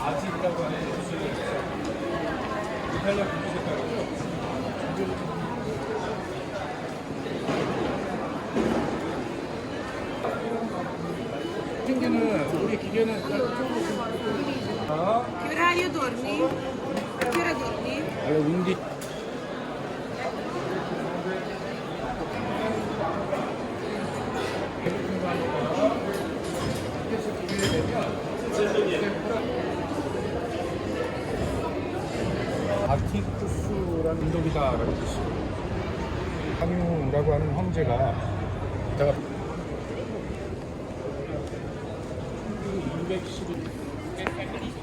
아직이라고 하는 옷을 이탈리아 국기 색깔이죠. 생기는 우리 기계는 Che orario dormi? Che ora dormi? alle 11. 아티쿠스라는 인도기다라고 뜻이에요. 항유라고 하는 황제가 제가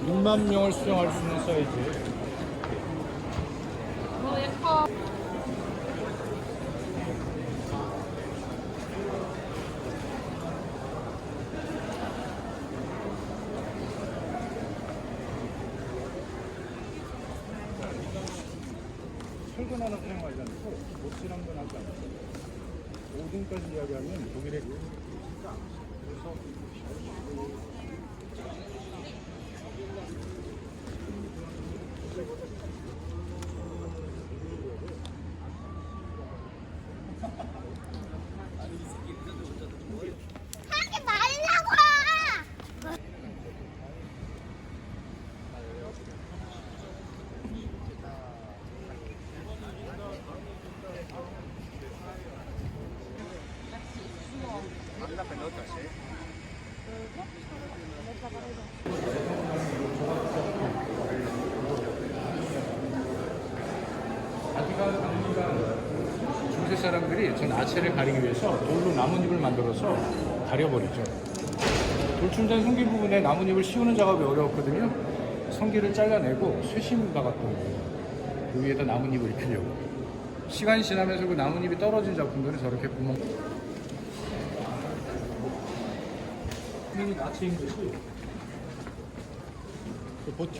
6만 명을 수용할 수 있는 사이즈. 철근화는 사용하지 않고 못질한 건 하지 않고 5등까지 이야기하면 독일의 그래서 하지 말라고! 중세 사람들이 전 아체를 가리기 위해서 돌로 나뭇잎을 만들어서 가려버리죠. 돌충전 성기 부분에 나뭇잎을 씌우는 작업이 어려웠거든요. 성기를 잘라내고 쇠심 박았던 거예요. 그 위에다 나뭇잎을 입히려고. 시간이 지나면서 그 나뭇잎이 떨어진 작품들은 저렇게 구멍. 이 나체인 것이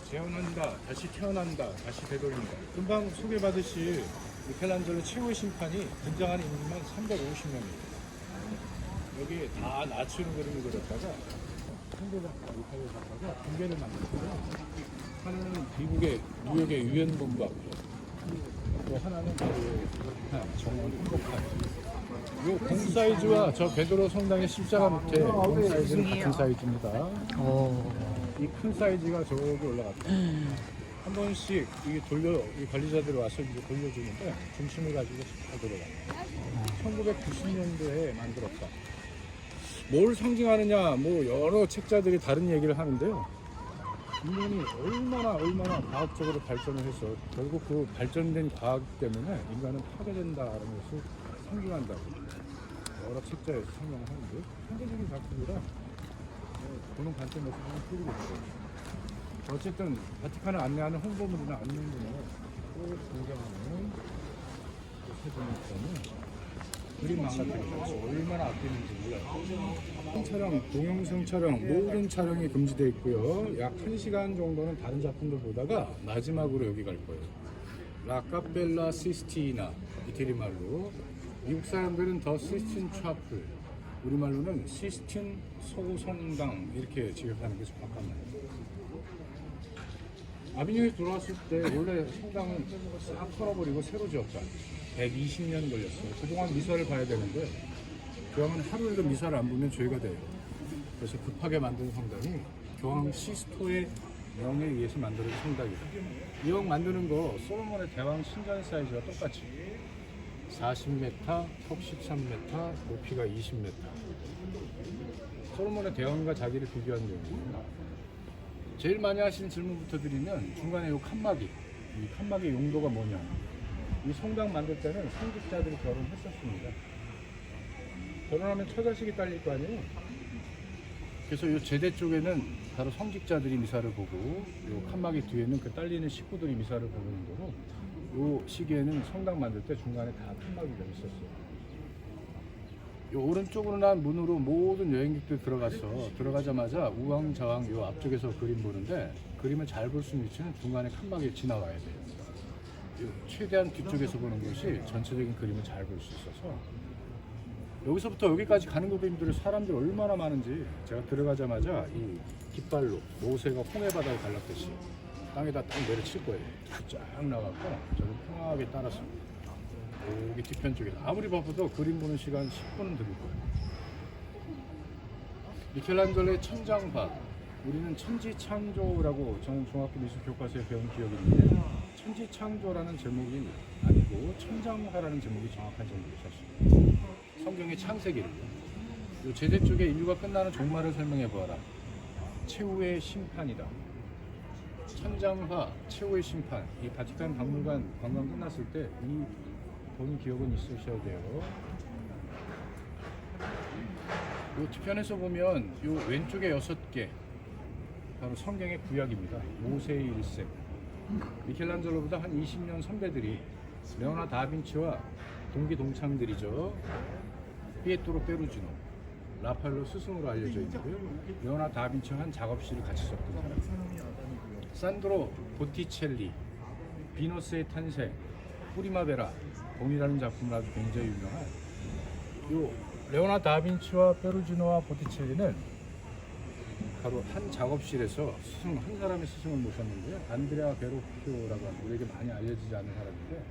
재현한다, 다시 태어난다, 다시 되돌린다. 금방 소개받으실 미켈란젤로 최고의 심판이 등장하는 인물만 350명이에요. 여기 다 나치로 그림을 그렸다가 한국작가, 이탈리아 작가가 공개를 만들었어요. 하나는 미국의 뉴욕의 유엔본부 앞에, 또 하나는 바로 정원 행복한. 이 공 사이즈와 저 베드로 성당의 십자가 밑에 공 사이즈는 같은 사이즈입니다. 이 큰 사이즈가 저기 올라갔다. 한 번씩 이게 이 관리자들이 와서 이제 돌려주는데 중심을 가지고 잘 돌아가. 1990년도에 만들었다. 뭘 상징하느냐, 뭐 여러 책자들이 다른 얘기를 하는데요. 인간이 얼마나 과학적으로 발전을 해서 결국 그 발전된 과학 때문에 인간은 파괴된다라는 것을 상징한다고 여러 책자에서 설명을 하는데 현대적인 작품이라 보는 관점에서 좀 틀리겠죠. 어쨌든 바티칸을 안내하는 홍보물이나 안내문에 꼭 등장하는 세종에서는 그림 망가뜨리고 얼마나 아끼는지 몰라요. 촬영, 동영상 촬영, 모든 촬영이 금지되어 있고요. 약 1시간 정도는 다른 작품들 보다가 마지막으로 여기 갈 거예요. 라카펠라 시스티나, 이태리 말로. 미국 사람들은 더 시스틴 차플, 우리말로는 시스틴 소성당 이렇게 지역하는 게 정확한 말이에요. 아비뇽에 들어왔을 때 원래 성당은 싹 털어버리고 새로 지었다. 120년 걸렸어요. 그동안 미사를 봐야 되는데 교황은 하루에도 미사를 안 보면 죄가 돼요. 그래서 급하게 만든 성당이 교황 시스토의 명에 의해서 만들어진 성당이다. 이 형 만드는 거 솔로몬의 대왕 신전 사이즈와 똑같이 40m, 턱 13m, 높이가 20m. 솔로몬의 대왕과 자기를 비교한 내용입니다. 제일 많이 하시는 질문부터 드리면 중간에 이 칸막이, 이 칸막이 용도가 뭐냐. 이 성당 만들 때는 성직자들이 결혼했었습니다. 결혼하면 처자식이 딸릴 거 아니에요. 그래서 이 제대 쪽에는 바로 성직자들이 미사를 보고 이 칸막이 뒤에는 그 딸리는 식구들이 미사를 보는 거고 이 시기에는 성당 만들 때 중간에 다 칸막이가 있었어요. 이 오른쪽으로 난 문으로 모든 여행객들 들어가자마자 우왕좌왕 이 앞쪽에서 그림 보는데 그림을 잘 볼 수 있는 위치는 중간에 칸막이에 지나와야 돼요. 최대한 뒤쪽에서 보는 것이 전체적인 그림을 잘 볼 수 있어서 여기서부터 여기까지 가는 것도 힘들어요. 사람들 얼마나 많은지. 제가 들어가자마자 이 깃발로 모세가 홍해 바다를 갈랐듯이 땅에다 딱 내려칠 거예요. 쫙 나가고 저는 편하게 따랐습니다. 여기 뒤편 쪽에 아무리 바빠도 그림 보는 시간 10분은 들을 거예요. 미켈란젤로의 천장화, 우리는 천지창조라고 저는 중학교 미술 교과서에 배운 기억이 있는데, 천지창조라는 제목이 아니고 천장화라는 제목이 정확한 제목이에요. 사실 성경의 창세기를 이 제재 쪽에 인류가 끝나는 종말을 설명해 보아라. 최후의 심판이다. 천장화, 최후의 심판. 이 바티칸 박물관 관광 끝났을 때 이 본 기억은 있으셔야 돼요. 이 뒤편에서 보면 이 왼쪽에 6개 바로 성경의 구약입니다. 모세의 일생. 미켈란젤로보다 한 20년 선배들이 레오나 다빈치와 동기 동창들이죠. 피에토로 페루지노, 라파엘로 스승으로 알려져 있고요. 레오나 다빈치와 한 작업실을 같이 썼던 사람. 산드로 보티첼리, 비너스의 탄생, 프리마베라, 봄이라는 작품을 아주 굉장히 유명한 요 레오나 다빈치와 페루지노와 보티첼리는 바로 한 작업실에서 스승, 한 사람의 스승을 모셨는데요. 안드레아 베로키오라고 하는 우리에게 많이 알려지지 않은 사람인데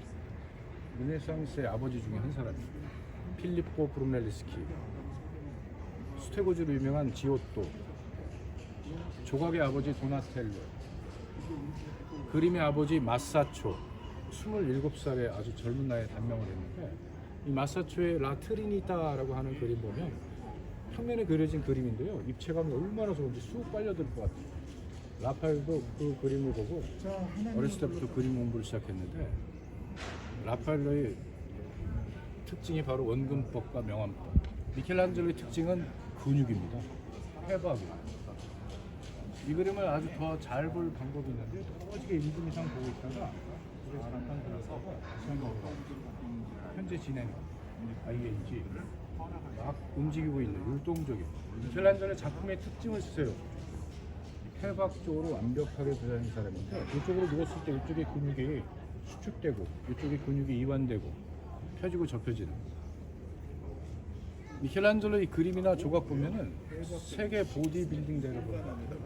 르네상스의 아버지 중에 한 사람입니다. 필리포 브루넬리스키, 수테고지로 유명한 지오토, 조각의 아버지 도나텔로, 그림의 아버지 마사초, 27살의 아주 젊은 나이에 단명을 했는데, 이 마사초의 라 트리니타라고 하는 그림 보면 평면에 그려진 그림인데요. 입체감이 얼마나 좋은지 쑥 빨려들 것 같아요. 라파엘도 그 그림을 보고 어렸을 때부터 그림 공부를 시작했는데, 라파엘로의 특징이 바로 원근법과 명암법. 미켈란젤로의 특징은 근육입니다. 해박이에요. 이 그림을 아주 더 잘 볼 방법이 있는데, 도저히 1분 이상 보고 있다가 집에 잠깐 들어가서 다시 한번 현재 진행 ING 막 움직이고 있는 율동적인 미켈란젤로의 작품의 특징을 쓰세요. 해박적으로 완벽하게 그려낸 사람인데, 이쪽으로 누웠을 때 이쪽의 근육이 수축되고 이쪽의 근육이 이완되고 펴지고 접혀지는. 미켈란젤로의 그림이나 조각 보면은 세계 보디빌딩 대를 보는 것 같아요.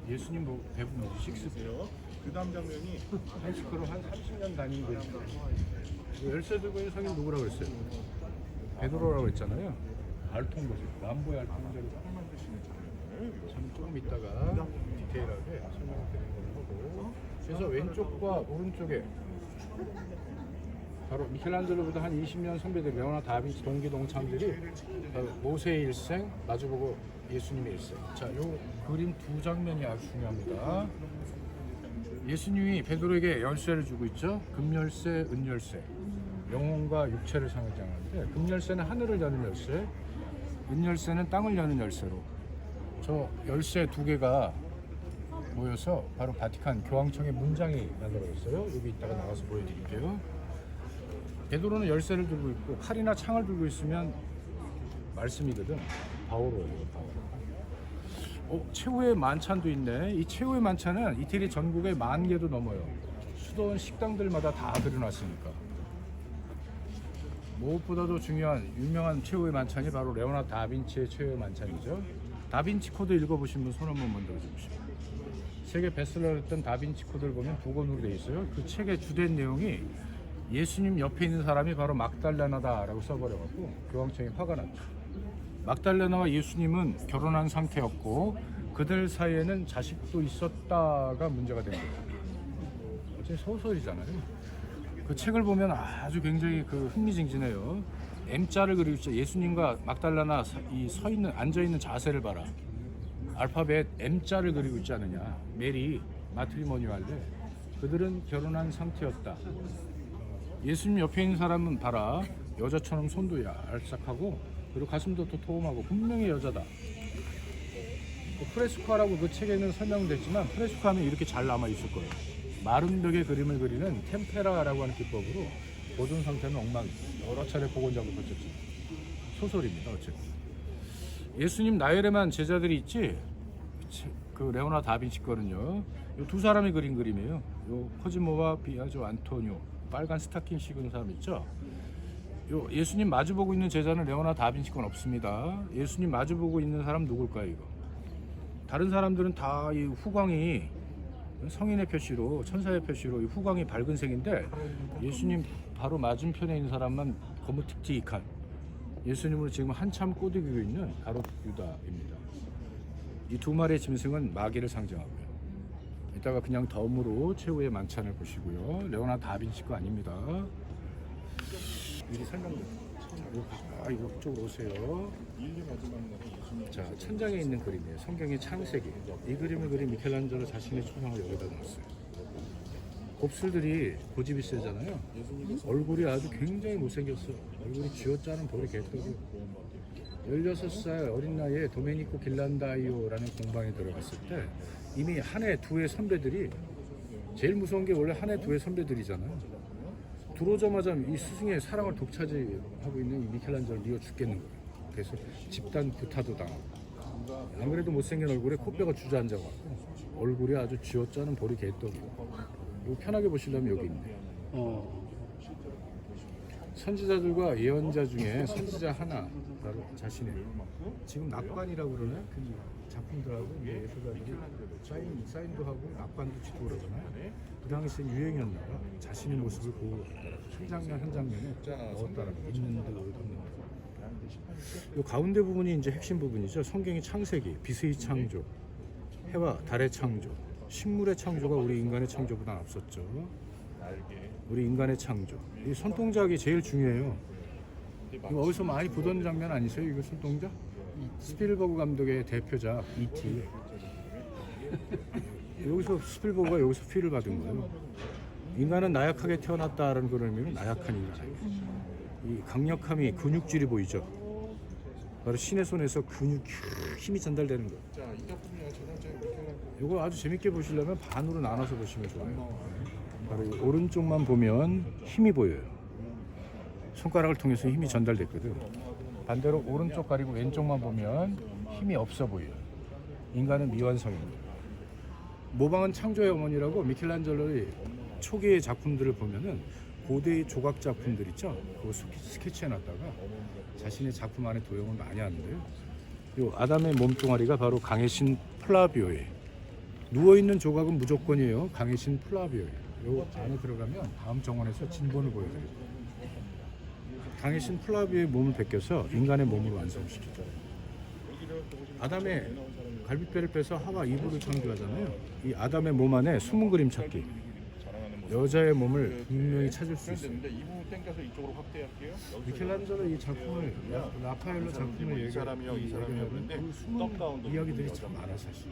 예수님 배분 식스페어. 그 다음 장면이 헬스크로 한 30년 다닌 거예요. 열쇠 들고 있는 성인 누구라고 했어요? 베드로라고 했잖아요. 알통 보세요. 람보의 알통자를 참 조금 있다가 디테일하게 설명을 드리는 걸로 하고, 그래서 왼쪽과 오른쪽에 바로 미켈란젤로보다 한 20년 선배들, 레오나 다빈치 동기 동창들이 바로 모세의 일생, 마주보고 예수님의 일생. 자, 요 그림 두 장면이 아주 중요합니다. 예수님이 베드로에게 열쇠를 주고 있죠. 금열쇠, 은열쇠. 영혼과 육체를 상징하는데, 금열쇠는 하늘을 여는 열쇠, 은열쇠는 땅을 여는 열쇠로 저 열쇠 두 개가 모여서 바로 바티칸 교황청의 문장이 만들어졌어요. 여기 이따가 나가서 보여드릴게요. 베드로는 열쇠를 들고 있고 칼이나 창을 들고 있으면 말씀이거든. 바오로예요. 최후의 만찬도 있네. 이 최후의 만찬은 이태리 전국에 10,000개도 넘어요. 수도원 식당들마다 다 들여놨으니까. 무엇보다도 중요한 유명한 최후의 만찬이 바로 레오나 다빈치의 최후의 만찬이죠. 다빈치 코드 읽어보신 분 손 한번 먼저 들어주십시오. 세계 베스트셀러였던 다빈치 코드를 보면 두 권으로 되어 있어요. 그 책의 주된 내용이 예수님 옆에 있는 사람이 바로 막달레나다라고 써버려갖고 교황청이 화가 났죠. 막달레나와 예수님은 결혼한 상태였고 그들 사이에는 자식도 있었다가 문제가 된 거예요. 어차피 소설이잖아요. 그 책을 보면 아주 굉장히 흥미진진해요. M자를 그리고 있죠. 예수님과 막달레나 서 있는 앉아 있는 자세를 봐라. 알파벳 M자를 그리고 있지 않느냐. 메리 마트리모니알레. 그들은 결혼한 상태였다. 예수님 옆에 있는 사람은 봐라. 여자처럼 손도 얄싹하고 그리고 가슴도 도톰하고 분명히 여자다. 프레스코라고 그 책에는 설명됐지만 프레스코하면 이렇게 잘 남아 있을 거예요. 마른 벽에 그림을 그리는 템페라라고 하는 기법으로 보존 상태는 엉망이에요. 여러 차례 복원 작업을 거쳤지. 소설입니다. 어쨌든 예수님 나열에만 제자들이 있지. 그 레오나 다빈치 거는요. 이 두 사람이 그린 그림이에요. 요 코지모와 비아조 안토니오. 빨간 스타킹 씌운 사람 있죠. 요 예수님 마주보고 있는 제자는 레오나르도 다빈치 건 없습니다. 예수님 마주보고 있는 사람 누굴까요 이거? 다른 사람들은 다 이 후광이 성인의 표시로 천사의 표시로 이 후광이 밝은 색인데 예수님 바로 맞은편에 있는 사람만 거무틱틱한 예수님을 지금 한참 꼬드기고 있는 가롯 유다입니다. 이 두 마리의 짐승은 마귀를 상징하고요. 이따가 그냥 덤으로 최후의 만찬을 보시고요. 레오나르도 다빈치 거 아닙니다. 미리 설명드릴게요. 이쪽으로 오세요. 자, 천장에 있는 그림이에요. 성경의 창세기. 이 그림을 그린 미켈란젤로 자신의 초상을 여기다 놨어요. 곱슬들이 고집이 세잖아요. 얼굴이 아주 굉장히 못생겼어. 얼굴이 쥐어짜는 돌이 개떡이. 16살 어린 나이에 도메니코 길란다이오라는 공방에 들어갔을 때 이미 한 해 두 해 선배들이 제일 무서운 게 원래 한 해 두 해 선배들이잖아요. 들어오자마자 이 스승의 사랑을 독차지하고 있는 이 미켈란젤로를 미워 죽겠는 거예요. 그래서 집단 구타도 당하고 안 그래도 못생긴 얼굴에 코뼈가 주저앉아갖고 얼굴이 아주 쥐어짜는 보리 개떡이고 이거 편하게 보시려면 여기 있네요. 선지자들과 예언자 중에 선지자 하나 바로 자신의 지금 낙관이라고 그러네. 그 작품들하고 예술가들이 사인도 하고 낙관도 짓고 그러잖아요. 그 당시엔 유행이었나 봐. 자신의 모습을 보고 한 장면 한 장면에 넣었다라고 있는 듯 없는 듯. 이 가운데 부분이 이제 핵심 부분이죠. 성경의 창세기, 빛의 창조, 해와 달의 창조, 식물의 창조가 우리 인간의 창조보다 앞섰죠. 우리 인간의 창조. 이 손동작이 제일 중요해요. 이거 어디서 많이 보던 장면 아니세요? 이거 손동작? 스필버그 감독의 대표작 E.T. 여기서 스필버그가 여기서 필을 받은 거예요. 인간은 나약하게 태어났다라는 그런 의미로 나약한 인간. 이 강력함이 근육질이 보이죠. 바로 신의 손에서 근육 힘이 전달되는 거. 이거 아주 재밌게 보시려면 반으로 나눠서 보시면 좋아요. 바로 오른쪽만 보면 힘이 보여요. 손가락을 통해서 힘이 전달됐거든. 반대로 오른쪽 가리고 왼쪽만 보면 힘이 없어 보여요. 인간은 미완성입니다. 모방은 창조의 어머니라고 미켈란젤로의 초기의 작품들을 보면은 고대의 조각 작품들 있죠. 그거 스케치해놨다가 자신의 작품 안에 도용을 많이 하는데요. 요 아담의 몸뚱아리가 바로 강해신 플라비오예요. 누워있는 조각은 무조건이에요. 강해신 플라비오예요. 요 안에 들어가면 다음 정원에서 진본을 보여드립니다. 강해신 플라비오의 몸을 베껴서 인간의 몸으로 완성시키죠. 아담의 갈비뼈를 빼서 하와 이브를 창조하잖아요. 이 아담의 몸 안에 숨은 그림 찾기. 여자의 몸을 분명히 찾을 수 있어요. 미켈란젤로 이 작품을 라파엘로 작품을 얘기하면 그 숨은 이야기들이 참 많아 사실.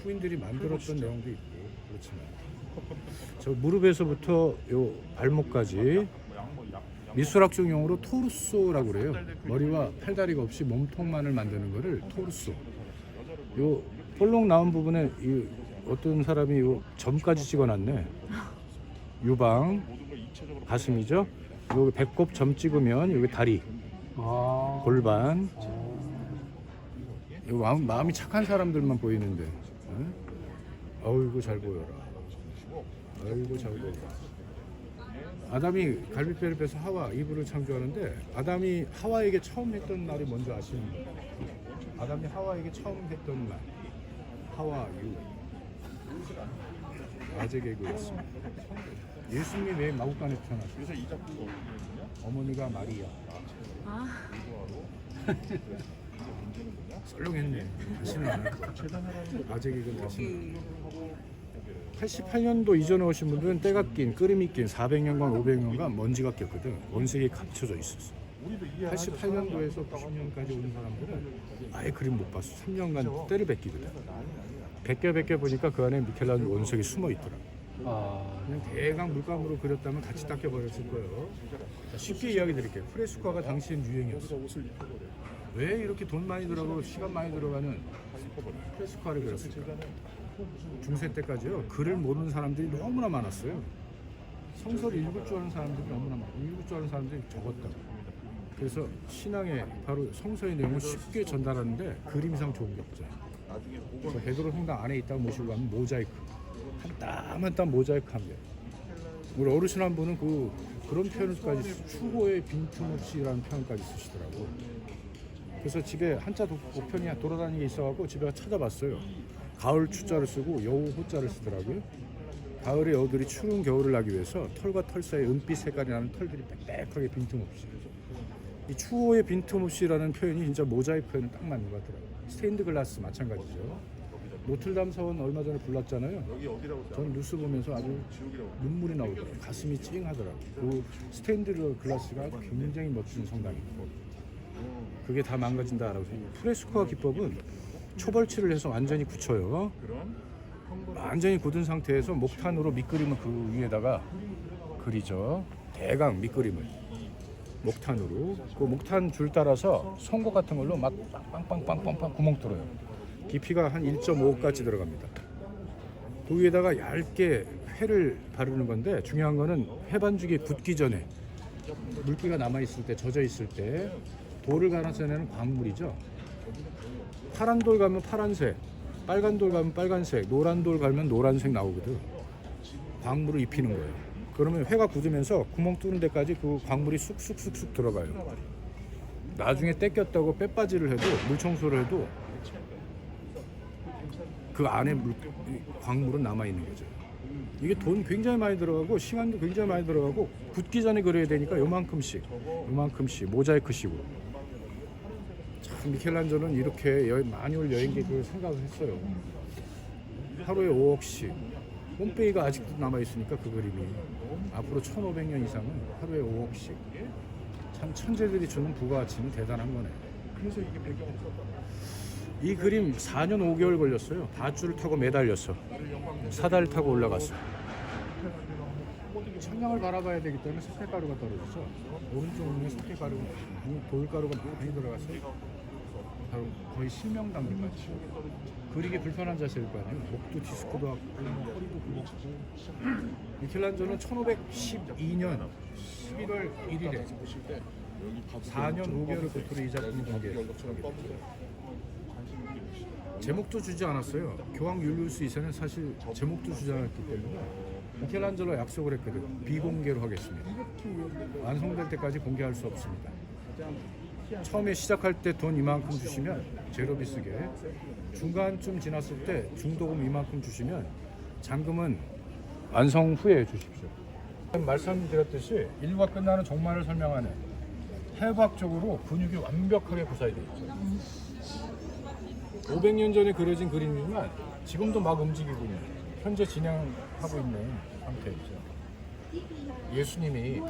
후인들이 만들었던 내용도 있고 그렇지만 저 무릎에서부터 요 발목까지 미술학적 용어로 토르소라고 그래요. 머리와 팔다리가 없이 몸통만을 만드는 거를 토르소. 요 볼록 나온 부분에 이 어떤 사람이 요 점까지 찍어놨네. 유방 가슴이죠. 여기 배꼽 점 찍으면 여기 다리, 골반. 마음이 착한 사람들만 보이는데. 어이구 잘 보여라. 어이구 잘 보여라. 아담이 갈비뼈를 빼서 하와 이브를 창조하는데 아담이 하와에게 처음 했던 날이 뭔지 아시는가? 아담이 하와에게 처음 했던 날 하와 유 아재 개그였습니다. 예수님이 마구간에 태어났어요. 어머니가 마리아. 썰렁했네. 다시는 안 할 거야. 아재 개그 다시는. 88년도 이전에 오신 분들은 때가 낀, 끓음이 낀 400년간 500년간 먼지가 꼈거든. 원색이 감춰져 있었어. 88년도에서 90년까지 오는 사람들은 아예 그림 못 봤어. 3년간 때를 뱉기거든. 베껴 보니까 그 안에 미켈란젤로 원색이 숨어 있더라. 그냥 대강 물감으로 그렸다면 같이 닦여버렸을 거예요. 쉽게 이야기 드릴게요. 프레스코가 당시엔 유행이었어. 왜 이렇게 돈 많이 들어가고 시간 많이 들어가는 프레스코를 그렸을까? 중세 때까지요. 글을 모르는 사람들이 너무나 많았어요. 성서를 읽을 줄 아는 사람들이 너무나 많고 읽을 줄 아는 사람들이 적었다. 그래서 신앙의 바로 성서의 내용을 쉽게 전달하는데 그림상 좋은 게 없어요. 베드로 성당 안에 있다가 모시고 가면 모자이크 한 땀 한 땀 모자이크 합니다. 우리 어르신 한 분은 그 그런 표현까지 추호의 빈틈없이라는 표현까지 쓰시더라고. 그래서 집에 한자 우편이 돌아다니게 있어갖고 집에 찾아봤어요. 가을 추자를 쓰고 여우 호자를 쓰더라고요. 가을에 여우들이 추운 겨울을 나기 위해서 털과 털 사이에 은빛 색깔이 나는 털들이 빽빽하게 빈틈없이. 이 추호의 빈틈없이라는 표현이 진짜 모자이크 표현은 딱 맞는 것 같더라고요. 스테인드 글라스 마찬가지죠. 노틀담 사원 얼마 전에 불났잖아요. 전 뉴스 보면서 아주 눈물이 나오더라고요. 가슴이 찡하더라고요. 그 스테인드 글라스가 굉장히 멋진 성당이고 그게 다 망가진다라고 생각해요. 프레스코와 기법은 초벌칠을 해서 완전히 굳혀요. 완전히 굳은 상태에서 목탄으로 밑그림을 그 위에다가 그리죠. 대강 밑그림을 목탄으로. 그 목탄 줄 따라서 송곳 같은 걸로 막 빵빵빵빵빵 구멍 뚫어요. 깊이가 한 1.5까지 들어갑니다. 그 위에다가 얇게 회를 바르는 건데 중요한 거는 회 반죽이 굳기 전에 물기가 남아있을 때, 젖어 있을 때 돌을 갈아서 내는 광물이죠. 파란 돌 가면 파란색, 빨간 돌 가면 빨간색, 노란 돌 가면 노란색 나오거든. 광물을 입히는 거예요. 그러면 회가 굳으면서 구멍 뚫는 데까지 그 광물이 쑥쑥쑥쑥 들어가요. 나중에 떼꼈다고 빼빠지를 해도 물 청소를 해도 그 안에 광물은 남아있는 거죠. 이게 돈 굉장히 많이 들어가고 시간도 굉장히 많이 들어가고 굳기 전에 그려야 되니까 요만큼씩 모자이크식으로. 참 미켈란젤로는 이렇게 많이 올 여행객을 생각을 했어요. 하루에 5억씩. 폼페이가 아직도 남아있으니까 그 그림이 앞으로 1500년 이상은 하루에 5억씩. 참 천재들이 주는 부가가치는 대단한 거네. 그래서 이게 배경이 이 그림 4년 5개월 걸렸어요. 밧줄을 타고 매달렸어. 사다리를 타고 올라갔어. 천장을 바라봐야 되기 때문에 석회가루가 떨어져서 오른쪽 눈에 석회가루가 많이, 돌가루가 많이 들어갔어요. 바로 거의 실명 단계까지. 그리기 불편한 자세일 거 아니에요. 목도 디스크도 하고 허리도 굽었고. 미켈란젤로는 1512년 11월 1일에 4년 5개월을 끝으로 이 작품을 공개했어요. 제목도 주지 않았어요. 교황 율리우스 2세는 사실 제목도 주지 않았기 때문에 미켈란젤로 약속을 했거든. 비공개로 하겠습니다. 완성될 때까지 공개할 수 없습니다. 처음에 시작할 때 돈 이만큼 주시면 제로비 쓰게, 중간쯤 지났을 때 중도금 이만큼 주시면 잔금은 완성 후에 주십시오. 말씀드렸듯이 인류가 끝나는 종말을 설명하는 해부학적으로 근육이 완벽하게 구사되어 있죠. 500년 전에 그려진 그림이지만 지금도 막 움직이고 있는, 현재 진행하고 있는 상태이죠. 예수님이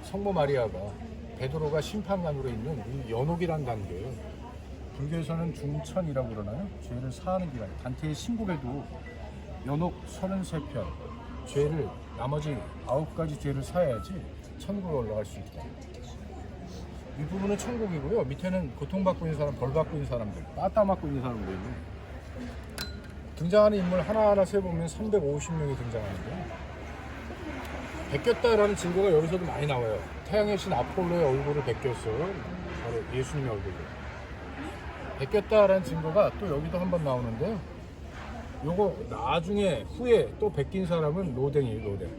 성모 마리아가 베드로가 심판관으로 있는 이 연옥이란 단계예요. 불교에서는 중천이라고 그러나요? 죄를 사하는 기간. 단테의 신곡에도 연옥 33편, 죄를 나머지 9가지 죄를 사야지 천국에 올라갈 수 있다. 이 부분은 천국이고요. 밑에는 고통받고 있는 사람, 벌받고 있는 사람들, 빠따 맞고 있는 사람들이 있는. 등장하는 인물 하나하나 세보면 350명이 등장하는데요. 베꼈다라는 증거가 여기서도 많이 나와요. 태양의 신 아폴로의 얼굴을 베꼈어요. 바로 예수님의 얼굴을. 베꼈다라는 증거가 또 여기도 한번 나오는데요. 요거 나중에 후에 또 베낀 사람은 로댕이에요. 로댕.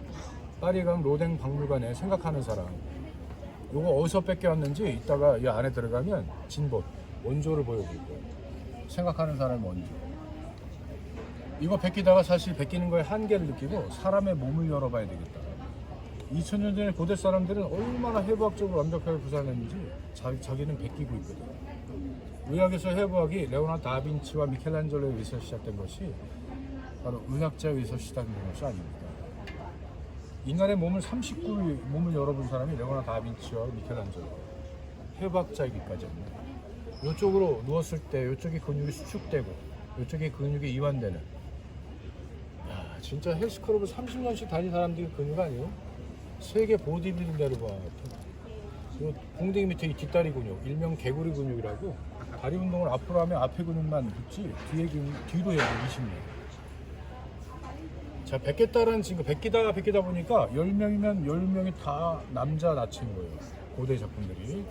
파리 가면 로댕 박물관에 생각하는 사람. 요거 어디서 뺏겨왔는지 이따가 이 안에 들어가면 진본, 원조를 보여줄 거예요. 생각하는 사람의 원조. 이거 베끼다가 사실 베끼는 거에 한계를 느끼고 사람의 몸을 열어봐야 되겠다. 2000년 전에 고대 사람들은 얼마나 해부학적으로 완벽하게 구사했는지 자기는 베끼고 있거든. 의학에서 해부학이 레오나르도 다빈치와 미켈란젤로에 의해서 시작된 것이 바로 의학자에 의해서 시작된 것이 아닙니다. 인간의 몸을 39일 몸을 열어본 사람이 레오나르도 다빈치와 미켈란젤로. 해부학자이기까지 합니다. 이쪽으로 누웠을 때 이쪽에 근육이 수축되고 이쪽에 근육이 이완되는. 야, 진짜 헬스클럽을 30년씩 다닌 사람들이 근육 아니에요? 세계 보디빌딩대로 봐. 공댕이 밑에 이 뒷다리 근육, 일명 개구리 근육이라고. 다리 운동을 앞으로 하면 앞에 근육만 붙지 뒤로 해야 돼. 20년. 자, 베꼈다라는 증거, 베끼다 보니까 10명이면 10명이 다 남자 나치인 거예요. 고대 작품들이.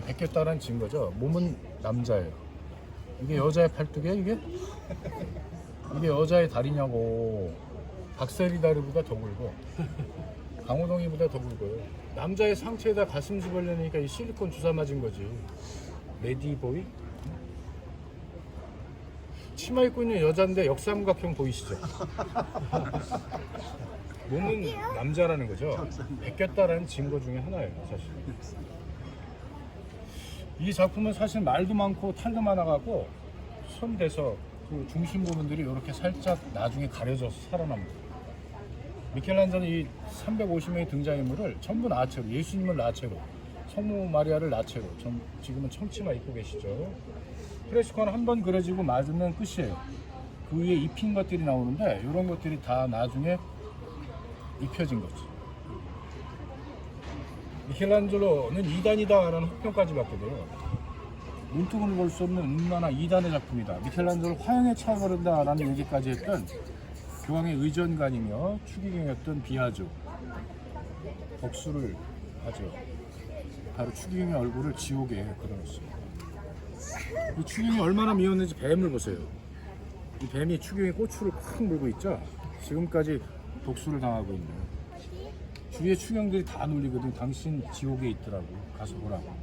베꼈다라는 증거죠. 몸은 남자예요. 이게 여자의 팔뚝이야, 이게? 이게 여자의 다리냐고. 박세리 다리보다 더 굵어. 강호동이보다 더 굵어요. 남자의 상체에다 가슴 집어려니까 이 실리콘 주사 맞은 거지. 레디보이? 치마 입고 있는 여자인데 역삼각형 보이시죠? 몸은 남자라는 거죠. 베꼈다라는 증거 중에 하나예요, 사실. 이 작품은 사실 말도 많고 탈도 많아가고 손 대서 그 중심 부분들이 이렇게 살짝 나중에 가려져서 살아납니다. 미켈란젤로 이 350명의 등장인물을 전부 나체로, 예수님을 나체로, 성모 마리아를 나체로, 지금은 청치마 입고 계시죠. 프레스코는 한 번 그려지고 맞으면 끝이에요. 그 위에 입힌 것들이 나오는데 이런 것들이 다 나중에 입혀진 거죠. 미켈란젤로는 2단이다라는 혹평까지 받게 돼요. 눈뜨고는 볼 수 없는 음란한 2단의 작품이다. 미켈란젤로 화형에 처해버린다라는 얘기까지 했던 교황의 의전관이며 추기경이었던 비아조. 복수를 하죠. 바로 추기경의 얼굴을 지옥에 그려놓습니다. 이 추기경이 얼마나 미웠는지 뱀을 보세요. 이 뱀이 추기경의 꼬추를 콱 물고 있죠. 지금까지 복수를 당하고 있는. 주위의 추경들이 다 놀리거든. 당신 지옥에 있더라고. 가서 보라고.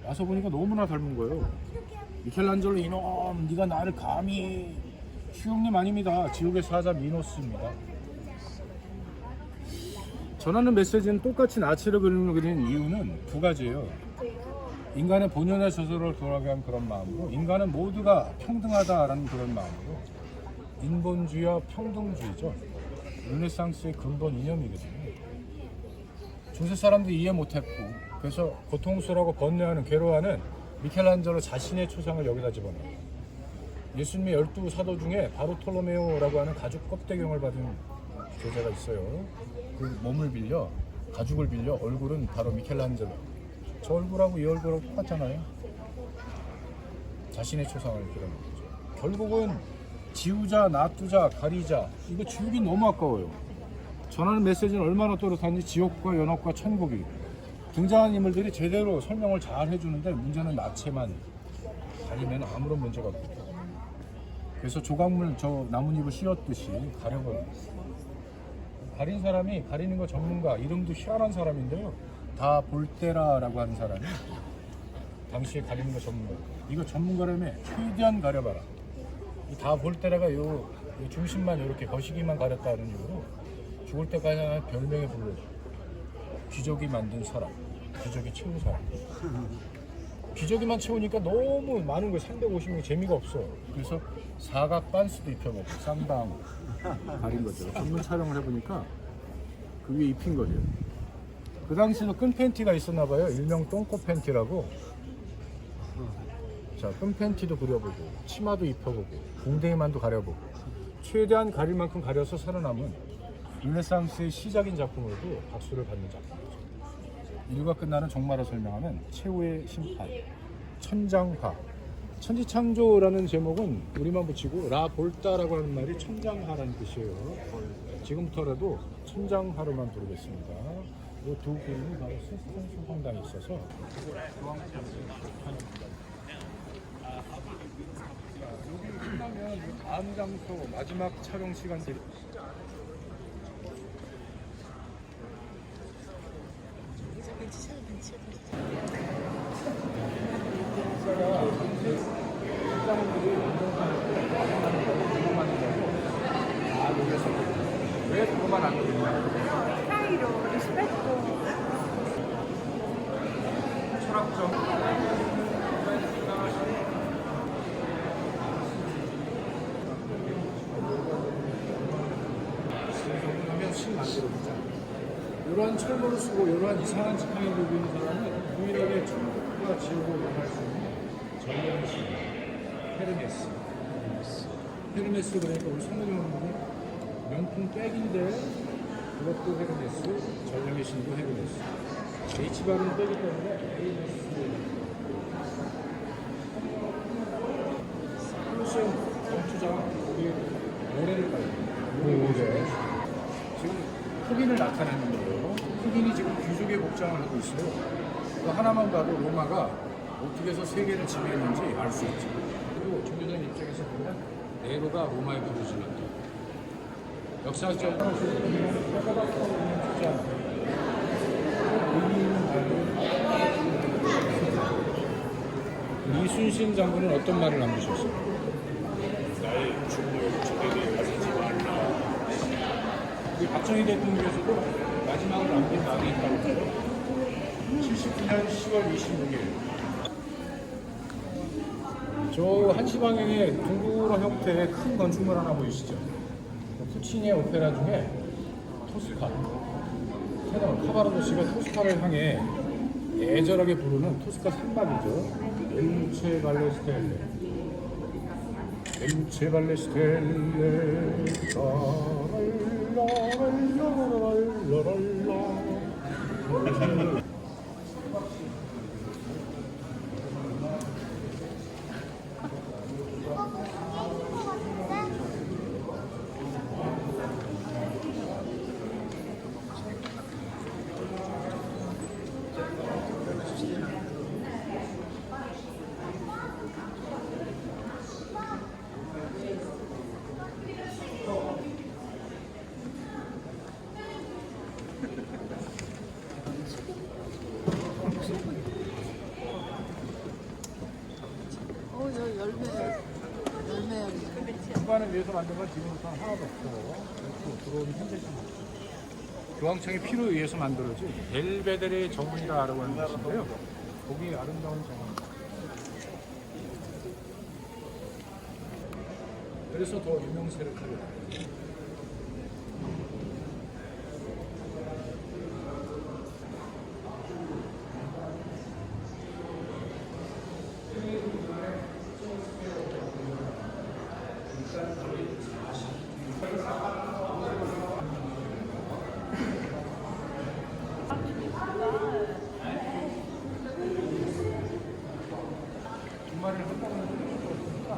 와서 보니까 너무나 닮은 거예요. 미켈란젤로 이놈, 네가 나를 감히. 추경님 아닙니다. 지옥의 사자 미노스입니다. 전하는 메시지는 똑같이 나치를 그리는 이유는 두 가지예요. 인간의 본연의 저절을 돌아가게 한 그런 마음으로, 인간은 모두가 평등하다라는 그런 마음으로, 인본주의와 평등주의죠. 르네상스의 근본 이념이거든요. 중세 사람들이 이해 못했고, 그래서 고통스러워 번뇌하는, 괴로워하는 미켈란젤로 자신의 초상을 여기다 집어넣어요. 예수님의 12사도 중에 바르톨로메오라고 하는 가죽 껍데기형을 받은 제자가 있어요. 그 몸을 빌려, 가죽을 빌려, 얼굴은 바로 미켈란젤로. 저 얼굴하고 이 얼굴하고 똑같잖아요. 자신의 초상을 그려놓은 거죠. 결국은 지우자, 놔두자, 가리자, 이거 지우기 너무 아까워요. 전하는 메시지는 얼마나 또렷한지 지옥과 연옥과 천국이 등장한 인물들이 제대로 설명을 잘 해주는데 문제는 나체만 가리면 아무런 문제가 없고, 그래서 조각물 저 나뭇잎을 씌웠듯이 가려버려요. 가린 사람이, 가리는 거 전문가, 이름도 희한한 사람인데요. 다 볼테라라고 하는 사람이 당시에 가리는 거 전문가. 이거 전문가라며 최대한 가려봐라. 이 다 볼테라가 요 중심만 이렇게 거시기만 가렸다는 이유로 죽을 때까지 하나 별명에 불러요. 귀족이 만든 사람, 귀족이 채운 사람. 귀족이만 채우니까 너무 많은 거예요. 350명이 재미가 없어. 그래서 사각 반스도 입혀보고 쌍방 가린 거죠. 전문 촬영을 해보니까 그 위에 입힌 거죠. 그 당시에도 끈 팬티가 있었나 봐요. 일명 똥꼬 팬티라고. 자, 끈 팬티도 그려보고 치마도 입혀보고 궁뎅이만도 가려보고 최대한 가릴 만큼 가려서 살아남은 르네상스의 시작인 작품으로도 박수를 받는 작품이죠. 인류가 끝나는 종말을 설명하는 최후의 심판, 천장화. 천지창조라는 제목은 우리만 붙이고 라 볼타라고 하는 말이 천장화라는 뜻이에요. 지금부터라도 천장화로만 부르겠습니다. 이 두 그림이 바로 시스템 소방당에 있어서 여기 끝나면 다음 장소 마지막 촬영 시간들이 왜 그거만 안 그리냐? Cairo, rispetto. 철학적 하면 신 만들어보자. 이러한 철거를 쓰고 이러한 이상한 지팡이를 들고 있는 사람은 유일하게 천국과 지옥을 영할 수 있는 전령의 신 헤르메스. 헤르메스 그러니까 우리 성모님은 명품 백인데 그것도 헤르메스, 전령의 신도 헤르메스. H 발음 빼기 때문에 헤르메스. 콜로세움 전투장 거기 모래를 깔고 모래. 지금 흑인을 나타내는 거예요. 흑인이 지금 귀족의 복장을 하고 있어요. 그 하나만 봐도 로마가 어떻게 해서 세계를 지배했는지 알 수 있죠. 그리고 종교적인 입장에서 보면 네로가 로마의 부르짖었다. 역사적으로 주장 이순신 장군은 어떤 말을 남기셨어요? 나의 중국 적에게 가지지 말라. 우리 박정희 대통령께서도 마지막으로 남긴 말이 있다고 해요. 79년 10월 26일. 저 한시 방향에 둥그런 형태의 큰 건축물 하나 보이시죠? 푸치니의 오페라 중에 토스카. 테너 카바라도시가 토스카를 향해 애절하게 부르는 토스카 산막이죠. 엘루체 발레스텔레, 엘루체 발레스텔레, 라랄라랄라랄라랄라. 저 열매였네. 공간을 위해서 만든 건 지금부터 하나도 없고 들어온 현재 교황청의 피로 의해서 만들어진 벨베데레 정원이라고 하는 곳인데요. 거기 아름다운 정원. 그래서 더 유명세를 타게 됩니다. 주말을 한 번은 했으니까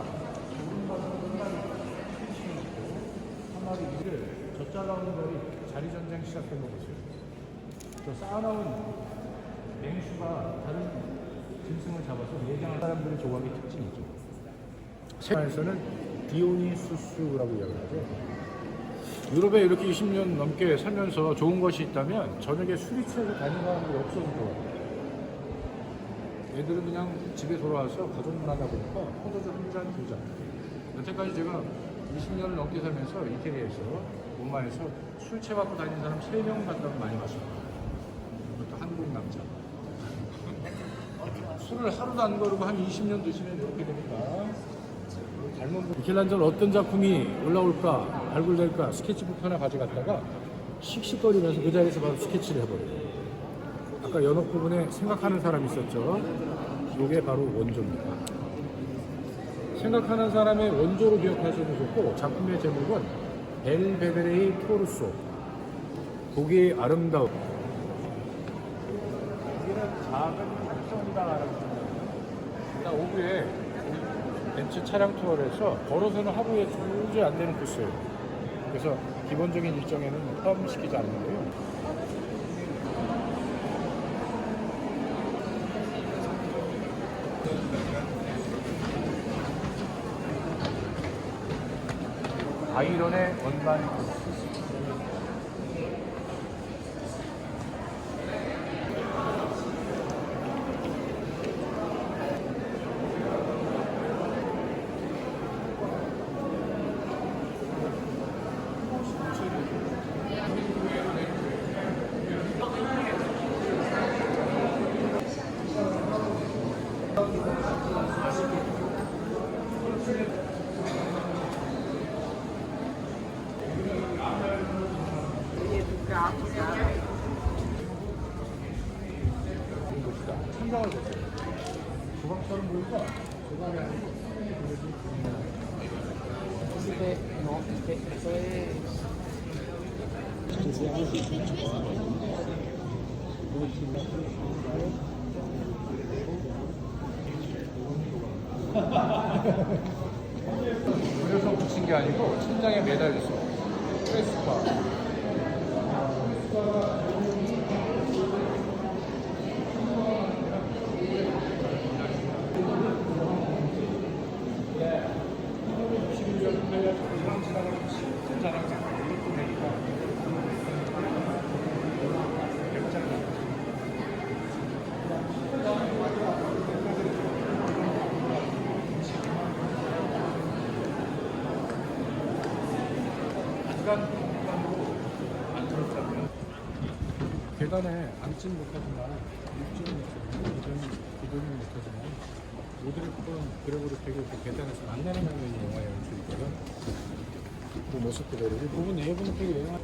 한 마리 이를 저 잘라온 거리 자리 전쟁 시작된 거 보세요. 저 쌓아놓은 맹수가 다른 짐승을 잡아서 내장한 사람들의 조각의 특징이죠. 세계에서는 디오니수스라고 이야기하죠. 유럽에 이렇게 20년 넘게 살면서 좋은 것이 있다면 저녁에 술이 취해서 다니는 사람들이 없어서 좋아요. 애들은 그냥 집에 돌아와서 가족만 하다 보니까 포도주 한 잔, 두 잔. 여태까지 제가 20년을 넘게 살면서 이태리에서, 로마에서 술 취해갖고 다니는 사람 3명 간다고 많이 마셨거든요. 그것도 한국 남자. 술을 하루도 안 거르고 한 20년 드시면 이렇게 됩니다. 미켈란젤로 어떤 작품이 올라올까, 발굴될까 스케치북 하나 가져갔다가 씩씩거리면서 그 자리에서 바로 스케치를 해버려요. 아까 연옥 부분에 생각하는 사람이 있었죠. 이게 바로 원조입니다. 생각하는 사람의 원조로 기억하셔도 좋고, 작품의 제목은 벨베데레이 토르소, 보기의 아름다움. 여기는 작은 성당이라고 합니다. 오후에 벤츠 차량 투어를 해서 걸어서는 하루에 도저히 안 되는 코스예요. 그래서 기본적인 일정에는 포함시키지 않는데요. 아이런의 원반 천장을 보세요. 조각처럼 보이죠? 조각이 아니고 그래서 붙인 게 아니고 천장에 매달려서 프레스바. 공간으로 만들었다면 계단에 앉진 못하지만 입지는 못하지만 기도는 못하지만 오드리폰 그레고리 그 계단에서 만나는 장면이 영화에 연출있거든. 그 모습 그대로 이 부분 내부는 되게 영화